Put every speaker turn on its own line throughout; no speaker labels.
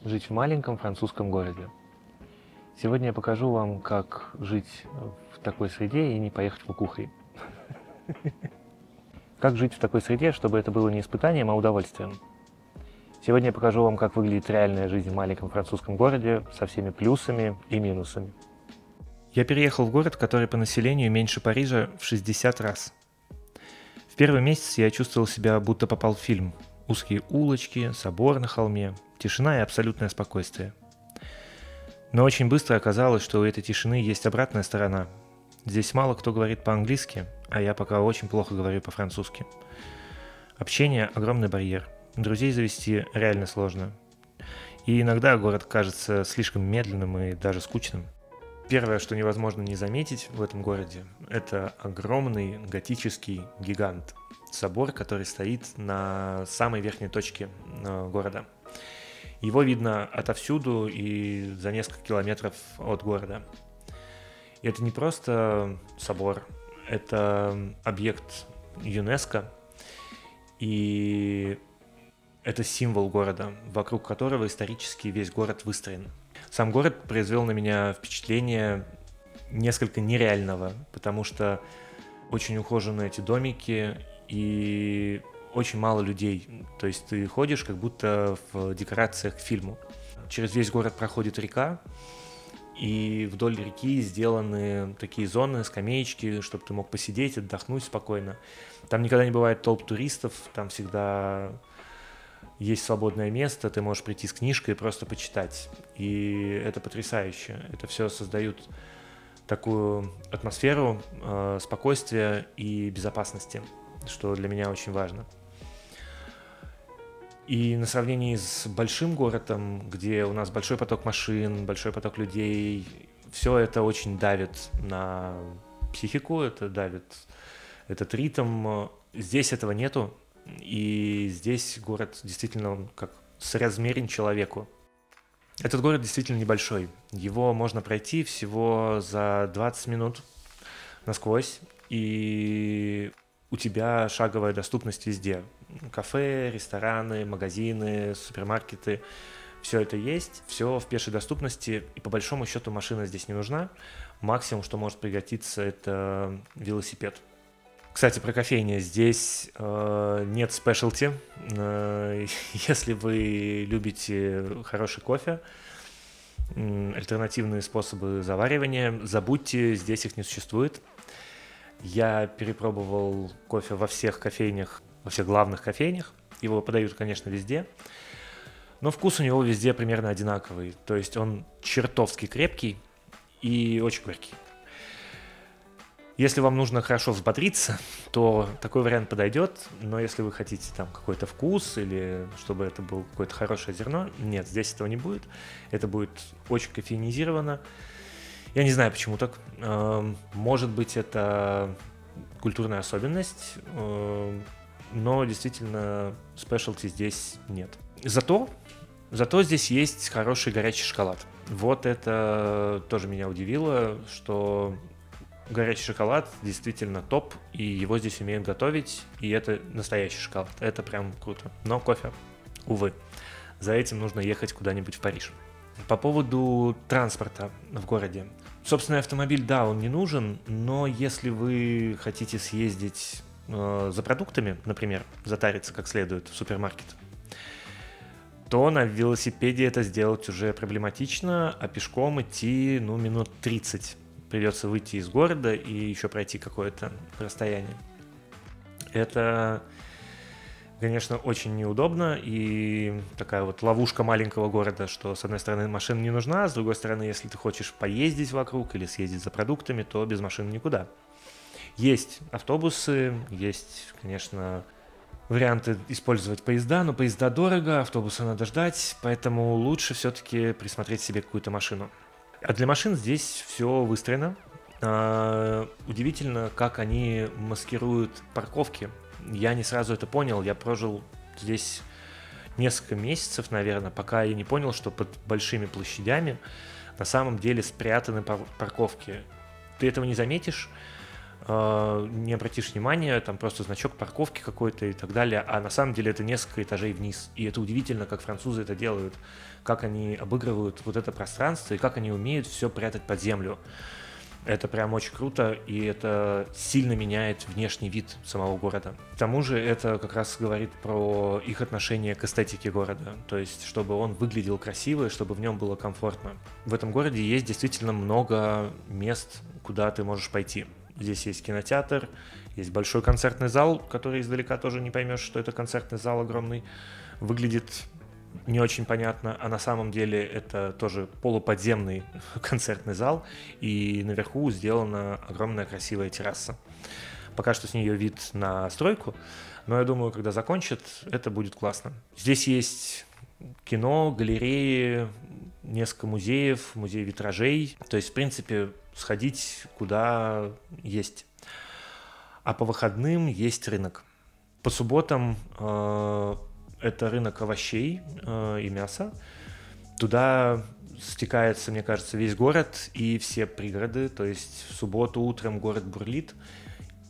Жить в маленьком французском городе. Сегодня я покажу вам, как жить в такой среде и не поехать в кукухой. Как жить в такой среде, чтобы это было не испытанием, а удовольствием. Сегодня я покажу вам, как выглядит реальная жизнь в маленьком французском городе со всеми плюсами и минусами. Я переехал в город, который по населению меньше Парижа в 60 раз. В первый месяц я чувствовал себя, будто попал в фильм. Узкие улочки, собор на холме, тишина и абсолютное спокойствие. Но очень быстро оказалось, что у этой тишины есть обратная сторона. Здесь мало кто говорит по-английски, а я пока очень плохо говорю по-французски. Общение – огромный барьер. Друзей завести реально сложно. И иногда город кажется слишком медленным и даже скучным. Первое, что невозможно не заметить в этом городе, это огромный готический гигант. Собор, который стоит на самой верхней точке города. Его видно отовсюду и за несколько километров от города. И это не просто собор, это объект ЮНЕСКО, и это символ города, вокруг которого исторически весь город выстроен. Сам город произвел на меня впечатление несколько нереального, потому что очень ухожены эти домики и очень мало людей. То есть ты ходишь как будто в декорациях к фильму. Через весь город проходит река, и вдоль реки сделаны такие зоны, скамеечки, чтобы ты мог посидеть, отдохнуть спокойно. Там никогда не бывает толп туристов, там всегда есть свободное место, ты можешь прийти с книжкой и просто почитать. И это потрясающе. Это все создают такую атмосферу спокойствия и безопасности, что для меня очень важно. И на сравнении с большим городом, где у нас большой поток машин, большой поток людей, все это очень давит на психику, это давит этот ритм. Здесь этого нету, и здесь город действительно как соразмерен человеку. Этот город действительно небольшой. Его можно пройти всего за 20 минут насквозь, и у тебя шаговая доступность везде. Кафе, рестораны, магазины, супермаркеты. Все это есть, все в пешей доступности, и по большому счету машина здесь не нужна. Максимум, что может пригодиться, это велосипед. Кстати, про кофейни. Здесь нет спешлти. Если вы любите хороший кофе, альтернативные способы заваривания, забудьте, здесь их не существует. Я перепробовал кофе во всех кофейнях, во всех главных кофейнях. Его подают, конечно, везде. Но вкус у него везде примерно одинаковый. То есть он чертовски крепкий и очень горький. Если вам нужно хорошо взбодриться, то такой вариант подойдет, но если вы хотите там какой-то вкус или чтобы это было какое-то хорошее зерно, нет, здесь этого не будет. Это будет очень кофеинизировано. Я не знаю, почему так. Может быть, это культурная особенность, но действительно спешлти здесь нет. Зато здесь есть хороший горячий шоколад. Вот это тоже меня удивило, что горячий шоколад действительно топ, и его здесь умеют готовить, и это настоящий шоколад. Это прям круто. Но кофе, увы, за этим нужно ехать куда-нибудь в Париж. По поводу транспорта в городе. Собственный автомобиль, да, он не нужен, но если вы хотите съездить за продуктами, например, затариться как следует в супермаркет, то на велосипеде это сделать уже проблематично, а пешком идти, минут 30. Придется выйти из города и еще пройти какое-то расстояние. Это, конечно, очень неудобно и такая вот ловушка маленького города, что с одной стороны машина не нужна, с другой стороны, если ты хочешь поездить вокруг или съездить за продуктами, то без машины никуда. Есть автобусы, есть, конечно, варианты использовать поезда, но поезда дорого, автобусы надо ждать, поэтому лучше все-таки присмотреть себе какую-то машину. А для машин здесь все выстроено. Удивительно, как они маскируют парковки. Я не сразу это понял. Я прожил здесь несколько месяцев, наверное, пока я не понял, что под большими площадями на самом деле спрятаны парковки. Ты этого не заметишь, не обратишь внимания, там просто значок парковки какой-то и так далее, а на самом деле это несколько этажей вниз. И это удивительно, как французы это делают, как они обыгрывают вот это пространство и как они умеют все прятать под землю. Это прям очень круто, и это сильно меняет внешний вид самого города. К тому же это как раз говорит про их отношение к эстетике города, то есть чтобы он выглядел красиво и чтобы в нем было комфортно. В этом городе есть действительно много мест, куда ты можешь пойти. Здесь есть кинотеатр, есть большой концертный зал, который издалека тоже не поймешь, что это концертный зал огромный. Выглядит не очень понятно, а на самом деле это тоже полуподземный концертный зал, и наверху сделана огромная красивая терраса. Пока что с нее вид на стройку, но я думаю, когда закончат, это будет классно. Здесь есть кино, галереи, несколько музеев, музей витражей, то есть, в принципе, сходить куда есть. А по выходным есть рынок. По субботам это рынок овощей и мяса. Туда стекается, мне кажется, весь город и все пригороды. То есть в субботу утром город бурлит.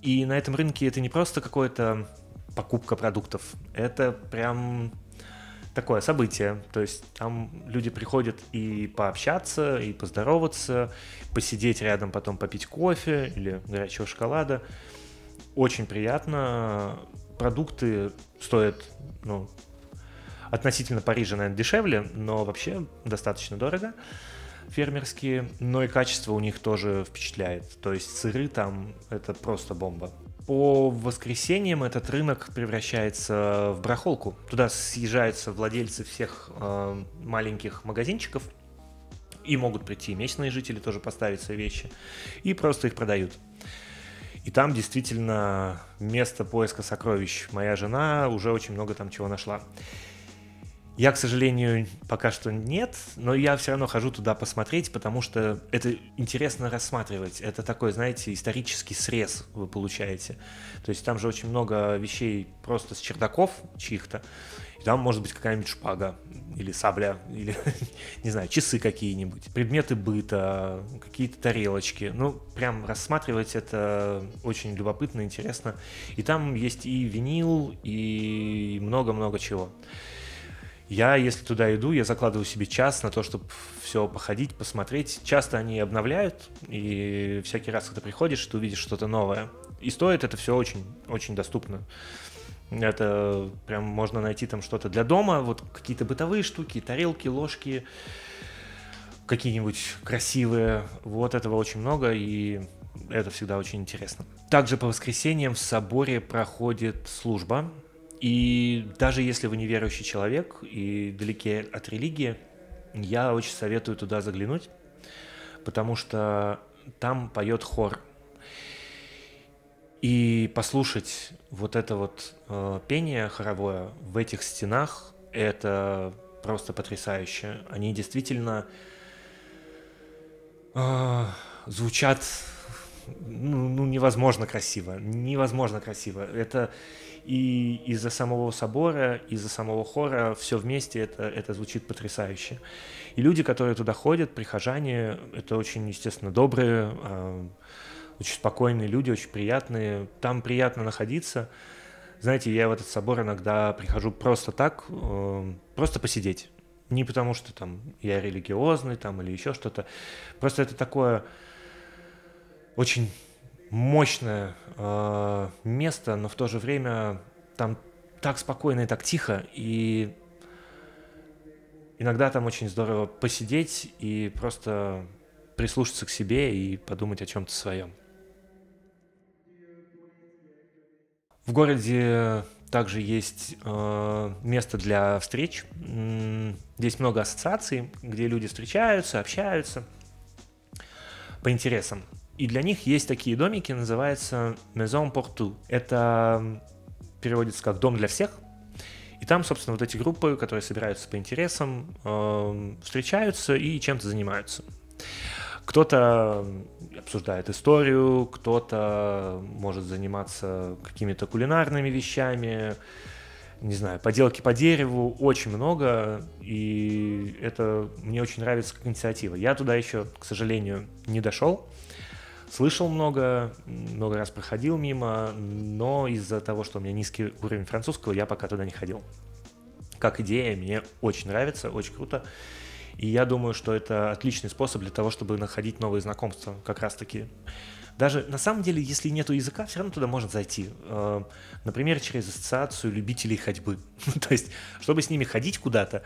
И на этом рынке это не просто какая-то покупка продуктов. Это прям такое событие. То есть там люди приходят и пообщаться, и поздороваться, посидеть рядом, потом попить кофе или горячего шоколада. Очень приятно. Продукты стоят, относительно Парижа, наверное, дешевле, но вообще достаточно дорого, фермерские, но и качество у них тоже впечатляет. То есть сыры там — это просто бомба. По воскресеньям этот рынок превращается в барахолку. Туда съезжаются владельцы всех маленьких магазинчиков, и могут прийти местные жители тоже поставить свои вещи, и просто их продают. И там действительно место поиска сокровищ. Моя жена уже очень много там чего нашла. Я, к сожалению, пока что нет, но я все равно хожу туда посмотреть, потому что это интересно рассматривать. Это такой, знаете, исторический срез вы получаете. То есть там же очень много вещей просто с чердаков чьих-то. И там может быть какая-нибудь шпага или сабля, или, не знаю, часы какие-нибудь, предметы быта, какие-то тарелочки. Прям рассматривать это очень любопытно, интересно. И там есть и винил, и много-много чего. Я, если туда иду, я закладываю себе час на то, чтобы все походить, посмотреть. Часто они обновляют, и всякий раз, когда приходишь, ты увидишь что-то новое. И стоит это все очень, очень доступно. Это прям можно найти там что-то для дома, вот какие-то бытовые штуки, тарелки, ложки, какие-нибудь красивые. Вот этого очень много, и это всегда очень интересно. Также по воскресеньям в соборе проходит служба. И даже если вы не верующий человек и далеки от религии, я очень советую туда заглянуть, потому что там поет хор. И послушать вот это вот пение хоровое в этих стенах — это просто потрясающе. Они действительно звучат невозможно красиво. Невозможно красиво. Это и из-за самого собора, из-за самого хора все вместе это звучит потрясающе. И люди, которые туда ходят, прихожане, это очень, естественно, добрые, очень спокойные люди, очень приятные. Там приятно находиться. Знаете, я в этот собор иногда прихожу просто так, просто посидеть. Не потому что там я религиозный там, или еще что-то. Просто это такое очень мощное место, но в то же время там так спокойно и так тихо, и иногда там очень здорово посидеть и просто прислушаться к себе и подумать о чем-то своем. В городе также есть место для встреч. Здесь много ассоциаций, где люди встречаются, общаются по интересам. И для них есть такие домики, называются Maison pour tout. Это переводится как «дом для всех». И там, собственно, вот эти группы, которые собираются по интересам, встречаются и чем-то занимаются. Кто-то обсуждает историю, кто-то может заниматься какими-то кулинарными вещами, не знаю, поделки по дереву, очень много, и это мне очень нравится как инициатива. Я туда еще, к сожалению, не дошел, Слышал много раз проходил мимо, но из-за того, что у меня низкий уровень французского, я пока туда не ходил. Как идея, мне очень нравится, очень круто. И я думаю, что это отличный способ для того, чтобы находить новые знакомства, как раз-таки. Даже на самом деле, если нету языка, все равно туда можно зайти. Например, через ассоциацию любителей ходьбы. То есть, чтобы с ними ходить куда-то,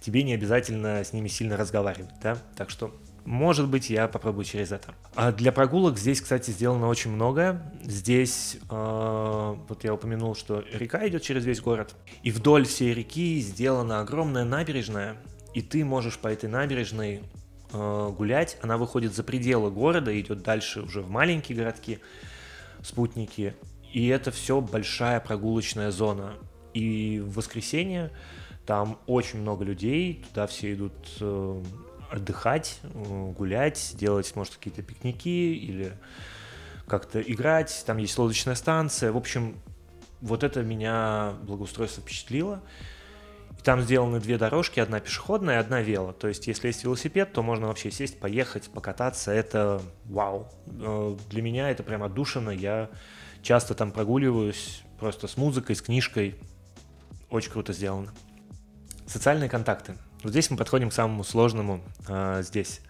тебе не обязательно с ними сильно разговаривать, да? Так что, может быть, я попробую через это. А для прогулок здесь, кстати, сделано очень много. Здесь, вот я упомянул, что река идет через весь город. И вдоль всей реки сделана огромная набережная. И ты можешь по этой набережной гулять. Она выходит за пределы города, идет дальше уже в маленькие городки, спутники. И это все большая прогулочная зона. И в воскресенье там очень много людей, туда все идут отдыхать, гулять, делать, может, какие-то пикники или как-то играть. Там есть лодочная станция. В общем, вот это меня благоустройство впечатлило. И там сделаны две дорожки, одна пешеходная и одна вело. То есть, если есть велосипед, то можно вообще сесть, поехать, покататься. Это вау. Для меня это прям отдушина. Я часто там прогуливаюсь просто с музыкой, с книжкой. Очень круто сделано. Социальные контакты. Вот здесь мы подходим к самому сложному здесь.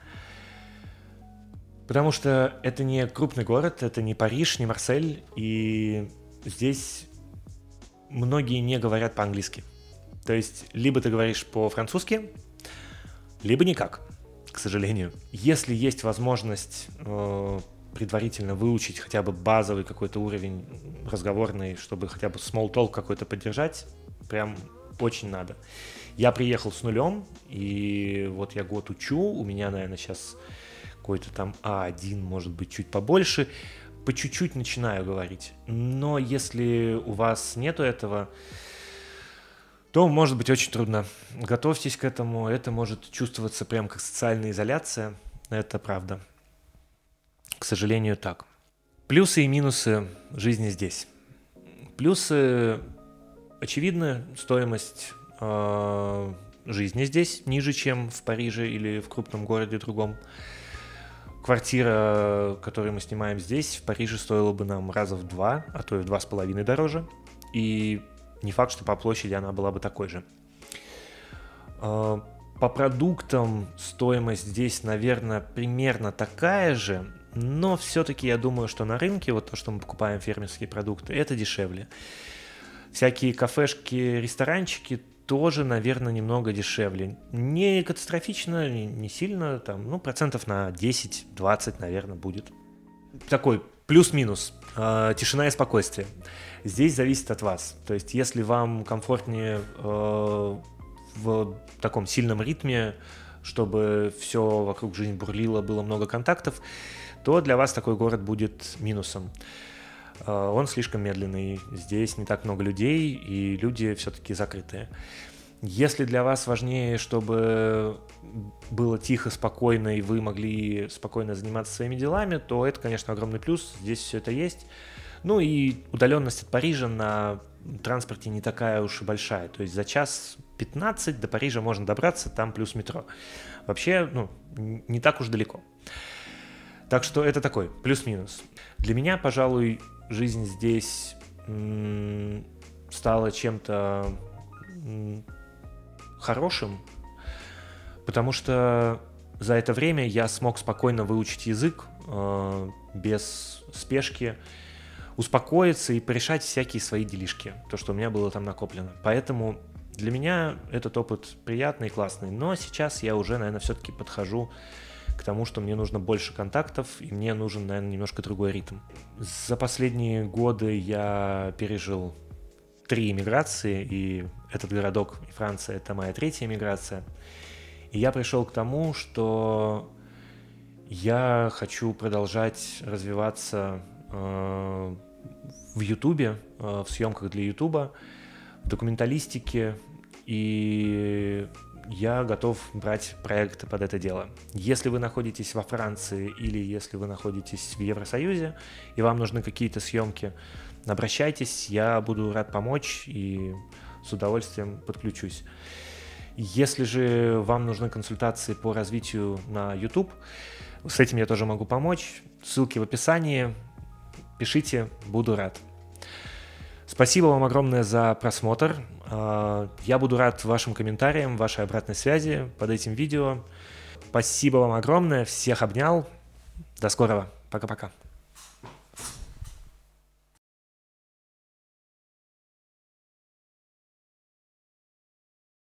Потому что это не крупный город, это не Париж, не Марсель. И здесь многие не говорят по-английски. То есть, либо ты говоришь по-французски, либо никак, к сожалению. Если есть возможность предварительно выучить хотя бы базовый какой-то уровень разговорный, чтобы хотя бы small talk какой-то поддержать, прям очень надо. Я приехал с нулем, и вот я год учу, у меня, наверное, сейчас какой-то там А1, может быть, чуть побольше. По чуть-чуть начинаю говорить. Но если у вас нету этого, то может быть очень трудно. Готовьтесь к этому, это может чувствоваться прям как социальная изоляция, это правда. К сожалению, так. Плюсы и минусы жизни здесь. Плюсы, очевидно, стоимость жизни здесь ниже, чем в Париже или в крупном городе другом. Квартира, которую мы снимаем здесь, в Париже стоила бы нам раза в 2, а то и в 2,5 дороже. И не факт, что по площади она была бы такой же. По продуктам стоимость здесь, наверное, примерно такая же, но все-таки я думаю, что на рынке, вот то, что мы покупаем фермерские продукты, это дешевле. Всякие кафешки, ресторанчики тоже, наверное, немного дешевле. Не катастрофично, не сильно, там, ну, процентов на 10-20, наверное, будет. Такой плюс-минус. Тишина и спокойствие. Здесь зависит от вас. То есть, если вам комфортнее в таком сильном ритме, чтобы все вокруг жизнь бурлила, было много контактов, то для вас такой город будет минусом. Он слишком медленный, здесь не так много людей, и люди все-таки закрытые. Если для вас важнее, чтобы было тихо, спокойно, и вы могли спокойно заниматься своими делами, то это, конечно, огромный плюс, здесь все это есть. Ну и удаленность от Парижа на транспорте не такая уж и большая, то есть за час 15 до Парижа можно добраться, там плюс метро. Вообще, не так уж далеко. Так что это такой плюс-минус. Для меня, пожалуй, жизнь здесь стала чем-то хорошим, потому что за это время я смог спокойно выучить язык без спешки, успокоиться и порешать всякие свои делишки, то, что у меня было там накоплено. Поэтому для меня этот опыт приятный и классный. Но сейчас я уже, наверное, все-таки подхожу к тому, что мне нужно больше контактов, и мне нужен, наверное, немножко другой ритм. За последние годы я пережил 3 эмиграции, и этот городок и Франция — это моя 3-я эмиграция. И я пришел к тому, что я хочу продолжать развиваться в Ютубе, в съемках для Ютуба, в документалистике, и я готов брать проекты под это дело. Если вы находитесь во Франции или если вы находитесь в Евросоюзе и вам нужны какие-то съемки, обращайтесь, я буду рад помочь и с удовольствием подключусь. Если же вам нужны консультации по развитию на YouTube, С этим я тоже могу помочь. Ссылки в описании. Пишите, буду рад. Спасибо вам огромное за просмотр. Я буду рад вашим комментариям, вашей обратной связи под этим видео. Спасибо вам огромное. Всех обнял. До скорого. Пока-пока.